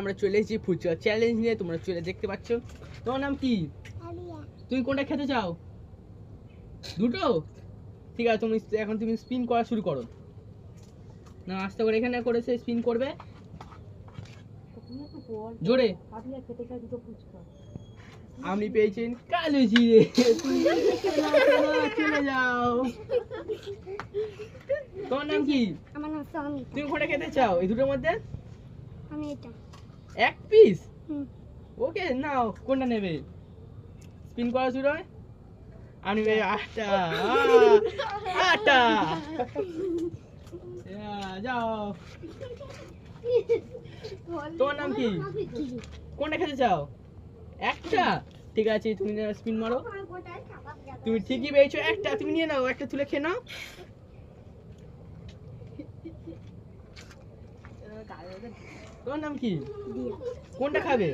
আমরা চলে এসেছি ফুচকা চ্যালেঞ্জ নিয়ে, তোমরা চলে দেখতে পাচ্ছ। তোমার নাম কি? তুমি কোনটা খেতে চাও? দুটো? ঠিক আছে, তুমি স্পিন করা শুরু করো। না, আস্তে করে এখানে করেছে, স্পিন করবে জোরে। আপনি পেয়েছেন কালো জিরে। চলে যাও। তোমার নাম কি? আমার নাম সমিতা। তুমি কোনটা খেতে চাও এই দুটোর মধ্যে? আমি এটা। এক পিস? ওকে, নাও, কোনটা নেবে? স্পিন করা শুরু হয়। আমি আটা আটা যাও। তোমার নাম কি? কোনটা খেতে চাও? একটা? ঠিক আছে, তুমি স্পিন মারো। তুমি ঠিকই পেয়েছো একটা, তুমি নিয়ে নাও, একটা তুলে খেয়ে নাও। তোমার নাম কি? কোনটা খাবে?